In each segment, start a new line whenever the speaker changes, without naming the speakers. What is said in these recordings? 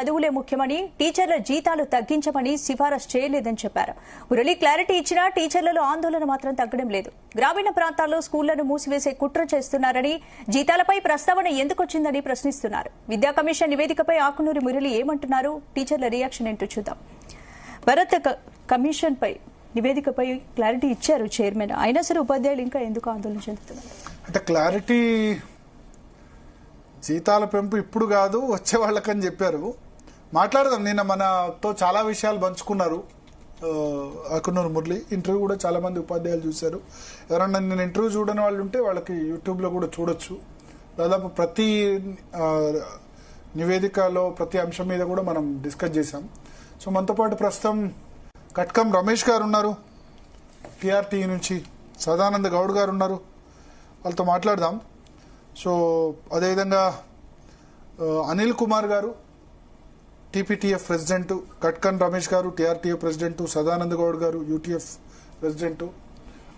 చదువులే ముఖ్యమని టీచర్ల జీతాలు తగ్గించమని సిఫారసు చేయలేదని చెప్పారు. మురళి క్లారిటీ ఇచ్చినా టీచర్లలో ఆందోళన మాత్రం తగ్గడం లేదు. గ్రామీణ ప్రాంతాల్లో స్కూళ్లను మూసివేసే కుట్ర చేస్తున్నారని, జీతాలపై ప్రస్తావన ఎందుకొచ్చిందని ప్రశ్నిస్తున్నారు. విద్యా కమిషన్ నివేదికపై ఆకునూరి మురళి ఏమంటున్నారు? టీచర్ల రియాక్షన్ ఏంటో చూద్దాం. భరత్, కమిషన్ పై నివేదికపై క్లారిటీ ఇచ్చారు చైర్మన్, అయినా సరే ఉపాధ్యాయులు ఇంకా ఎందుకు ఆందోళన చెందుతున్నారు?
అంటే క్లారిటీ జీతాల పెంపు ఇప్పుడు కాదు, వచ్చే వాళ్ళకని చెప్పారు. మాట్లాడదాం. నిన్న మనతో చాలా విషయాలు పంచుకున్నారు ఆకునూరు మురళి. ఇంటర్వ్యూ కూడా చాలా మంది ఉపాధ్యాయులు చూశారు. ఎవరన్నా నేను ఇంటర్వ్యూ చూడని వాళ్ళు ఉంటే వాళ్ళకి యూట్యూబ్లో కూడా చూడొచ్చు. దాదాపు ప్రతి నివేదికలో ప్రతి అంశం మీద కూడా మనం డిస్కస్ చేశాం. సో మనతో పాటు ప్రస్తుతం కట్కం రమేష్ గారు ఉన్నారు, టీఆర్టీ నుంచి సదానంద గౌడ్ గారు ఉన్నారు, వాళ్ళతో మాట్లాడదాం. సో అదేవిధంగా అనిల్ కుమార్ గారు టీపీటీఎఫ్ ప్రెసిడెంట్, కట్కన్ రమేష్ గారు టీఆర్టీఎఫ్ ప్రెసిడెంట్, సదానంద గౌడ్ గారు యూటీఎఫ్ ప్రెసిడెంట్,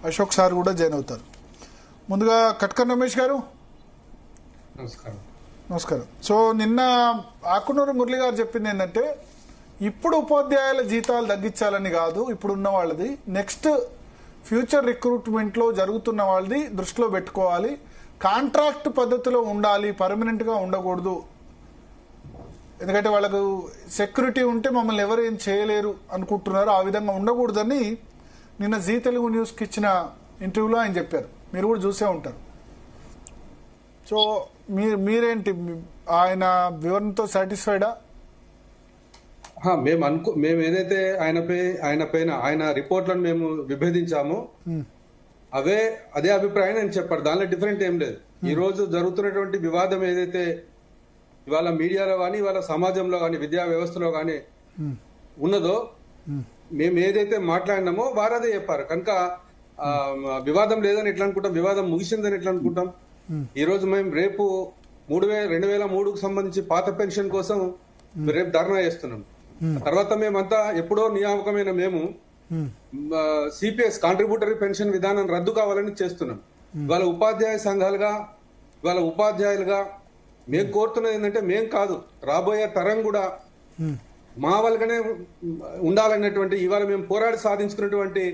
అశోక్ సార్ కూడా జాయిన్ అవుతారు. ముందుగా కట్కన్ రమేష్ గారు నమస్కారం. సో నిన్న ఆకునూరు మురళి గారు చెప్పింది ఏంటంటే, ఇప్పుడు ఉపాధ్యాయుల జీతాలు తగ్గించాలని కాదు, ఇప్పుడు ఉన్న వాళ్ళది, నెక్స్ట్ ఫ్యూచర్ రిక్రూట్మెంట్ లో జరుగుతున్న వాళ్ళది దృష్టిలో పెట్టుకోవాలి, కాంట్రాక్ట్ పద్ధతిలో ఉండాలి, పర్మనెంట్ గా ఉండకూడదు. ఎందుకంటే వాళ్ళకు సెక్యూరిటీ ఉంటే మమ్మల్ని ఎవరు ఏం చేయలేరు అనుకుంటున్నారు, ఆ విధంగా ఉండకూడదని నిన్న జీ తెలుగు న్యూస్ కి ఇచ్చిన ఇంటర్వ్యూలో ఆయన చెప్పారు. మీరు కూడా చూసే ఉంటారు. సో మీరేంటి, ఆయన వివరణతో సాటిస్ఫైడా?
మేము ఏదైతే ఆయన రిపోర్ట్లను మేము విభేదించామో అదే అభిప్రాయం అని చెప్పారు. దానిలో డిఫరెంట్ ఏం లేదు. ఈ రోజు జరుగుతున్నటువంటి వివాదం ఏదైతే ఇవాళ మీడియాలో కానీ, ఇవాళ సమాజంలో కానీ, విద్యా వ్యవస్థలో కానీ ఉన్నదో, మేము ఏదైతే మాట్లాడినామో వారు అదే చెప్పారు. కనుక వివాదం లేదని ఎట్లా అనుకుంటాం, వివాదం ముగిసిందని ఎట్లా అనుకుంటాం? ఈ రోజు మేము రేపు 2003కు సంబంధించి పాత పెన్షన్ కోసం రేపు ధర్నా చేస్తున్నాం. తర్వాత మేమంతా ఎప్పుడో నియామకమైన మేము సిపిఎస్ కాంట్రిబ్యూటరీ పెన్షన్ విధానం రద్దు కావాలని చేస్తున్నాం. ఇవాళ ఉపాధ్యాయ సంఘాలుగా, ఇవాళ ఉపాధ్యాయులుగా మేము కోరుతున్నది ఏంటంటే, మేం కాదు, రాబోయే తరం కూడా మా వాళ్ళగానే ఉండాలనేటువంటి, ఇవాళ మేము పోరాడి సాధించుకున్నటువంటి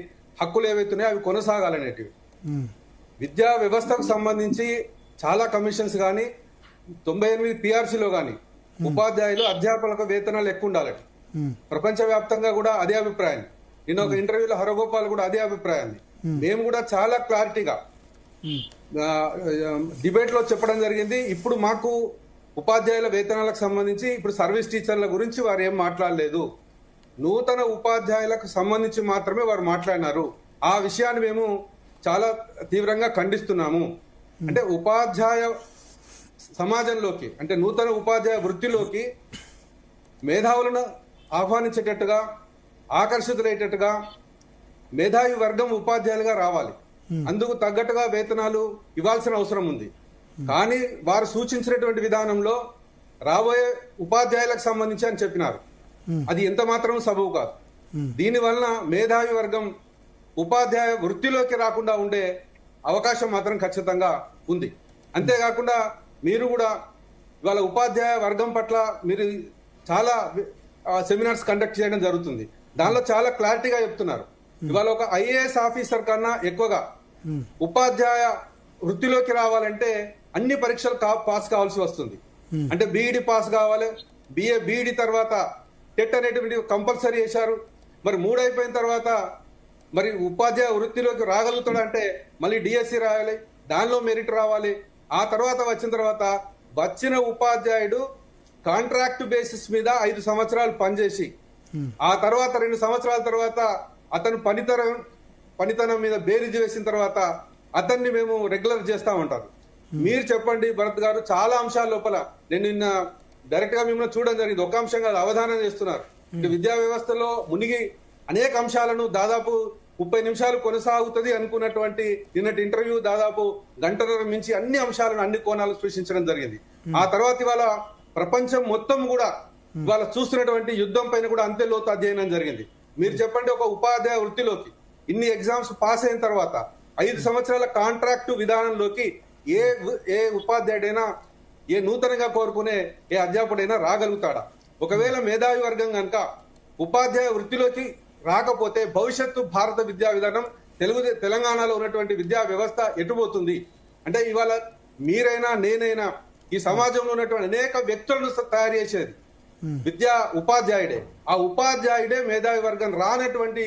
హక్కులు ఏవైతున్నాయో అవి కొనసాగాలనేటివి. విద్యా వ్యవస్థకు సంబంధించి చాలా కమిషన్స్ కానీ, 98 పిఆర్సీలో కానీ ఉపాధ్యాయులు అధ్యాపకులకు వేతనాలు ఎక్కువ ఉండాలని ప్రపంచవ్యాప్తంగా కూడా అదే అభిప్రాయం. నేను ఒక ఇంటర్వ్యూలో హరగోపాల్ కూడా అదే అభిప్రాయాన్ని మేము కూడా చాలా క్లారిటీగా డిబేట్ లో చెప్పడం జరిగింది. ఇప్పుడు మాకు ఉపాధ్యాయుల వేతనాలకు సంబంధించి ఇప్పుడు సర్వీస్ టీచర్ల గురించి వారు ఏం మాట్లాడలేదు, నూతన ఉపాధ్యాయులకు సంబంధించి మాత్రమే వారు మాట్లాడినారు. ఆ విషయాన్ని మేము చాలా తీవ్రంగా ఖండిస్తున్నాము. అంటే ఉపాధ్యాయ సమాజంలోకి, అంటే నూతన ఉపాధ్యాయ వృత్తిలోకి మేధావులను ఆహ్వానించేటట్టుగా, ఆకర్షితులయ్యేటట్టుగా మేధావి వర్గం ఉపాధ్యాయులుగా రావాలి. అందుకు తగ్గట్టుగా వేతనాలు ఇవ్వాల్సిన అవసరం ఉంది. కానీ వారు సూచించినటువంటి విధానంలో రాబోయే ఉపాధ్యాయులకు సంబంధించి అని చెప్పినారు. అది ఎంత మాత్రం సబబు కాదు. దీనివలన మేధావి వర్గం ఉపాధ్యాయ వృత్తిలోకి రాకుండా ఉండే అవకాశం మాత్రం ఖచ్చితంగా ఉంది. అంతేకాకుండా మీరు కూడా ఇవాళ ఉపాధ్యాయ వర్గం పట్ల మీరు చాలా సెమినార్స్ కండక్ట్ చేయడం జరుగుతుంది. దానిలో చాలా క్లారిటీగా చెప్తున్నారు. ఇవాళ ఒక ఐఏఎస్ ఆఫీసర్ కన్నా ఎక్కువగా ఉపాధ్యాయ వృత్తిలోకి రావాలంటే అన్ని పరీక్షలు పాస్ కావాల్సి వస్తుంది. అంటే బీఈడి పాస్ కావాలి, బీఈడి తర్వాత టెట్ అనేటువంటి కంపల్సరీ చేశారు. మరి 3 అయిపోయిన తర్వాత మరి ఉపాధ్యాయ వృత్తిలోకి రాగలుగుతాడంటే మళ్ళీ డిఎస్సి రాయాలి, దానిలో మెరిట్ రావాలి. ఆ తర్వాత వచ్చిన ఉపాధ్యాయుడు కాంట్రాక్ట్ బేసిస్ మీద 5 సంవత్సరాలు పనిచేసి ఆ తర్వాత 2 సంవత్సరాల తర్వాత అతను పనితనం మీద బేరీజు వేసిన తర్వాత అతన్ని మేము రెగ్యులర్ చేస్తా ఉంటారు. మీరు చెప్పండి భరత్ గారు, చాలా అంశాల లోపల నేను నిన్న డైరెక్ట్ గా మిమ్మల్ని చూడడం జరిగింది. ఒక అంశం కాదు, అవధానం చేస్తున్నారు. విద్యా వ్యవస్థలో మునిగి అనేక అంశాలను దాదాపు 30 నిమిషాలు కొనసాగుతుంది అనుకున్నటువంటి నిన్నటి ఇంటర్వ్యూ దాదాపు గంటన్నర మించి అన్ని అంశాలను, అన్ని కోణాలు స్పృశించడం జరిగింది. ఆ తర్వాత ఇవాళ ప్రపంచం మొత్తం కూడా ఇవాళ చూస్తున్నటువంటి యుద్ధం పైన కూడా అంతే లోతు అధ్యయనం జరిగింది. మీరు చెప్పండి, ఒక ఉపాధ్యాయ వృత్తిలోకి ఇన్ని ఎగ్జామ్స్ పాస్ అయిన తర్వాత 5 సంవత్సరాల కాంట్రాక్టు విధానంలోకి ఏ ఉపాధ్యాయుడైనా, ఏ నూతనంగా కోరుకునే ఏ అధ్యాపకుడైనా రాగలుగుతాడా? ఒకవేళ మేధావి వర్గం కనుక ఉపాధ్యాయ వృత్తిలోకి రాకపోతే భవిష్యత్తు భారత విద్యా విధానం తెలంగాణలో ఉన్నటువంటి విద్యా వ్యవస్థ ఎటుపోతుంది అంటే ఇవాళ మీరైనా నేనైనా ఈ సమాజంలో ఉన్నటువంటి అనేక వ్యక్తులను తయారు చేసేది విద్యా ఉపాధ్యాయుడే. ఆ ఉపాధ్యాయుడే మేధావి వర్గం రానటువంటి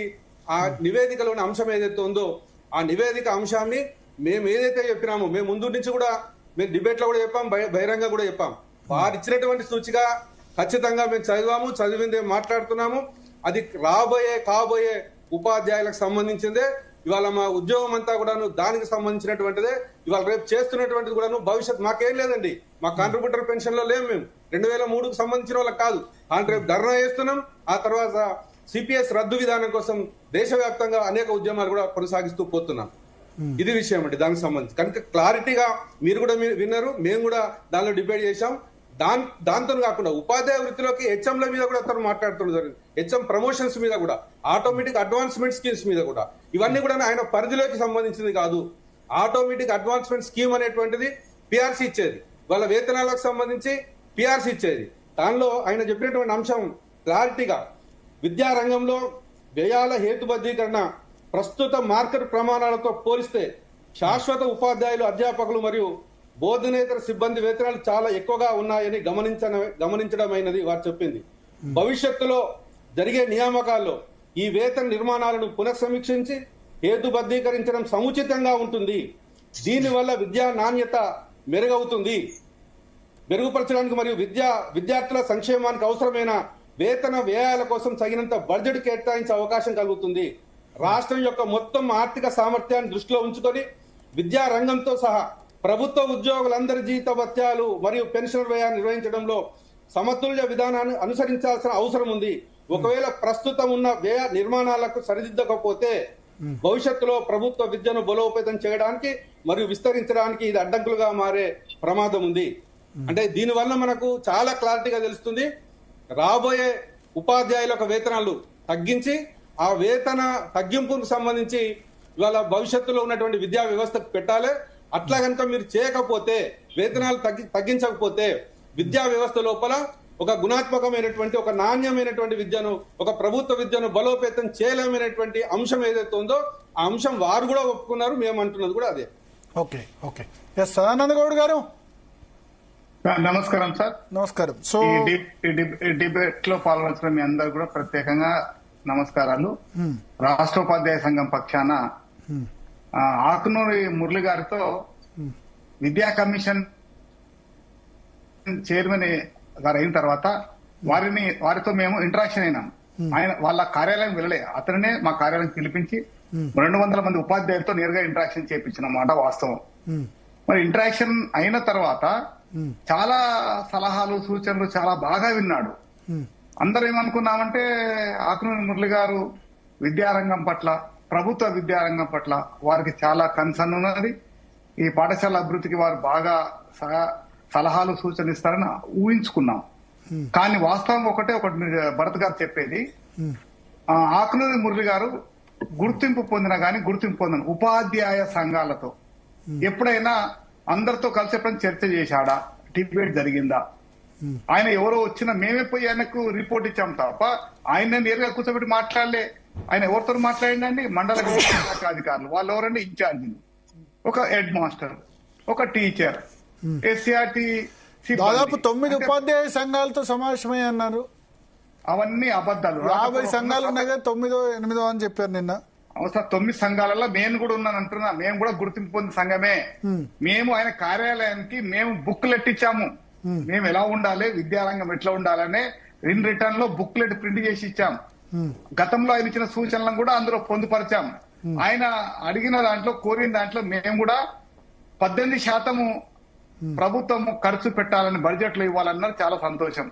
ఆ నివేదికలోని అంశం ఏదైతే ఉందో ఆ నివేదిక అంశాన్ని మేము ఏదైతే చెప్పినామో మేము ముందు నుంచి కూడా మేము డిబేట్ లో కూడా చెప్పాం, బహిరంగ కూడా చెప్పాం. వారు ఇచ్చినటువంటి సూచిక ఖచ్చితంగా మేము చదివాము, చదివిందే మాట్లాడుతున్నాము. అది కాబోయే ఉపాధ్యాయులకు సంబంధించిందే. ఇవాళ మా ఉద్యోగం అంతా కూడాను దానికి సంబంధించినటువంటిదే. ఇవాళ రేపు చేస్తున్నటువంటిది కూడాను భవిష్యత్ మాకేం లేదండి. మా కాంట్రిబ్యూటర్ పెన్షన్ లో లేము మేము 2003కు సంబంధించిన వాళ్ళకి కాదు. రేపు ధర్నా చేస్తున్నాం. ఆ తర్వాత సిపిఎస్ రద్దు విధానం కోసం దేశవ్యాప్తంగా అనేక ఉద్యమాలు కూడా కొనసాగిస్తూ పోతున్నాం. ఇది విషయం అండి దానికి సంబంధించి. కనుక క్లారిటీగా మీరు కూడా విన్నారు, మేము కూడా దానిలో డిబేట్ చేశాం. దాంతో కాకుండా ఉపాధ్యాయ వృత్తిలోకి హెచ్ఎంల మీద కూడా అతను మాట్లాడుతున్నారు జరిగింది. హెచ్ఎం ప్రమోషన్స్ మీద కూడా, ఆటోమేటిక్ అడ్వాన్స్మెంట్ స్కీమ్స్ మీద కూడా. ఇవన్నీ కూడా ఆయన పరిధిలోకి సంబంధించింది కాదు. ఆటోమేటిక్ అడ్వాన్స్మెంట్ స్కీమ్ అనేటువంటిది పిఆర్సీ ఇచ్చేది, వాళ్ళ వేతనాలకు సంబంధించి పిఆర్సీ ఇచ్చేది. దానిలో ఆయన చెప్పినటువంటి అంశం క్లారిటీగా విద్యారంగంలో వ్యయాల హేతుబద్ధీకరణ ప్రస్తుత మార్కెట్ ప్రమాణాలతో పోలిస్తే శాశ్వత ఉపాధ్యాయులు, అధ్యాపకులు మరియు బోధనేతర సిబ్బంది వేతనాలు చాలా ఎక్కువగా ఉన్నాయని గమనించడమైనది వారు చెప్పింది. భవిష్యత్తులో జరిగే నియామకాల్లో ఈ వేతన నిర్మాణాలను పునఃసమీక్షించి హేతుబద్ధీకరించడం సముచితంగా ఉంటుంది. దీనివల్ల విద్యా నాణ్యత మెరుగుపరచడానికి మరియు విద్యార్థుల సంక్షేమానికి అవసరమైన వేతన వ్యయాల కోసం తగినంత బడ్జెట్ కేటాయించే అవకాశం కలుగుతుంది. రాష్ట్రం యొక్క మొత్తం ఆర్థిక సామర్థ్యాన్ని దృష్టిలో ఉంచుకొని విద్యా రంగంతో సహా ప్రభుత్వ ఉద్యోగులందరి జీత భత్యాలు మరియు పెన్షన్ వ్యయాన్ని నిర్వహించడంలో సమతుల్య విధానాన్ని అనుసరించాల్సిన అవసరం ఉంది. ఒకవేళ ప్రస్తుతం ఉన్న వ్యయ నిర్మాణాలకు సరిదిద్దకపోతే భవిష్యత్తులో ప్రభుత్వ విద్యను బలోపేతం చేయడానికి మరియు విస్తరించడానికి ఇది అడ్డంకులుగా మారే ప్రమాదం ఉంది. అంటే దీనివల్ల మనకు చాలా క్లారిటీగా తెలుస్తుంది. రాబోయే ఉపాధ్యాయుల వేతనాలు తగ్గించి ఆ వేతన తగ్గింపుకు సంబంధించి ఇవాళ భవిష్యత్తులో ఉన్నటువంటి విద్యా వ్యవస్థకు పెట్టాలి. అట్లా కనుక మీరు చేయకపోతే, వేతనాలు తగ్గించకపోతే విద్యా వ్యవస్థ లోపల ఒక గుణాత్మకమైనటువంటి, ఒక నాణ్యమైనటువంటి విద్యను, ఒక ప్రభుత్వ విద్యను బలోపేతం చేయలేమైనటువంటి అంశం ఏదైతే ఉందో ఆ అంశం వారు కూడా ఒప్పుకున్నారు. మేము అంటున్నది కూడా అదే.
Okay okay yes Sadananda Gowda garu
నమస్కారం సార్.
నమస్కారం. సో
ఈ డిబేట్ లో పాల్గొన్న మీ అందరు కూడా ప్రత్యేకంగా నమస్కారాలు. రాష్ట్ర ఉపాధ్యాయ సంఘం పక్షాన ఆకునూరి మురళి గారితో విద్యా కమిషన్ చైర్మన్ గారు అయిన తర్వాత వారితో మేము ఇంటరాక్షన్ అయినాం. ఆయన వాళ్ళ కార్యాలయం వెళ్ళలే, అతనే మా కార్యాలయం పిలిపించి 200 మంది ఉపాధ్యాయులతో నేరుగా ఇంటరాక్షన్ చేయించినమాట వాస్తవం. మరి ఇంటరాక్షన్ అయిన తర్వాత చాలా సలహాలు, సూచనలు చాలా బాగా విన్నాడు. అందరూ ఏమనుకున్నామంటే ఆకునూరి మురళి గారు విద్యారంగం పట్ల, ప్రభుత్వ విద్యారంగం పట్ల వారికి చాలా కన్సర్న్ ఉన్నది. ఈ పాఠశాల అభివృద్ధికి వారు బాగా సలహాలు, సూచనలు ఇస్తారని ఊహించుకున్నాం. కానీ వాస్తవం ఒకటి భరత్ గారు చెప్పేది, ఆకునూరి మురళి గారు గుర్తింపు పొందిన కానీ గుర్తింపు పొందిన ఉపాధ్యాయ సంఘాలతో ఎప్పుడైనా అందరితో కలిసి ఎప్పుడైనా చర్చ చేశాడా? డిబేట్ జరిగిందా? ఆయన ఎవరో వచ్చినా మేమే పోయి ఆయనకు రిపోర్ట్ ఇచ్చాం తప్ప ఆయన నేరుగా కూర్చోబెట్టి మాట్లాడలే. ఆయన ఎవరితో మాట్లాడిందండి? మండల విద్యాశాఖ అధికారులు, వాళ్ళు ఎవరంటే ఇన్ఛార్జీలు, ఒక హెడ్ మాస్టర్, ఒక టీచర్, ఎస్సీఆర్టీ
దాదాపు 9 ఉపాధ్యాయ సంఘాలతో సమావేశమై అన్నారు.
అవన్నీ అబద్దాలు.
50 సంఘాలు ఉన్నాయి కదా, 9ో 8ో అని చెప్పారు నిన్న.
అవసరం 9 సంఘాలలో నేను కూడా ఉన్నాను అంటున్నా. మేము కూడా గుర్తింపు పొందిన సంఘమే. మేము ఆయన కార్యాలయానికి మేము బుక్లెట్ ఇచ్చాము. మేము ఎలా ఉండాలి, విద్యారంగం ఎట్లా ఉండాలనే ఇన్ రిటర్న్ లో బుక్లెట్ ప్రింట్ చేసి ఇచ్చాం. గతంలో ఆయన ఇచ్చిన సూచనలను కూడా అందులో పొందుపరిచాం. ఆయన అడిగిన దాంట్లో, కోరిన దాంట్లో మేము కూడా 18% ప్రభుత్వము ఖర్చు పెట్టాలని బడ్జెట్ లో ఇవ్వాలన్నారు. చాలా సంతోషం.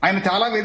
ఆయన చాలా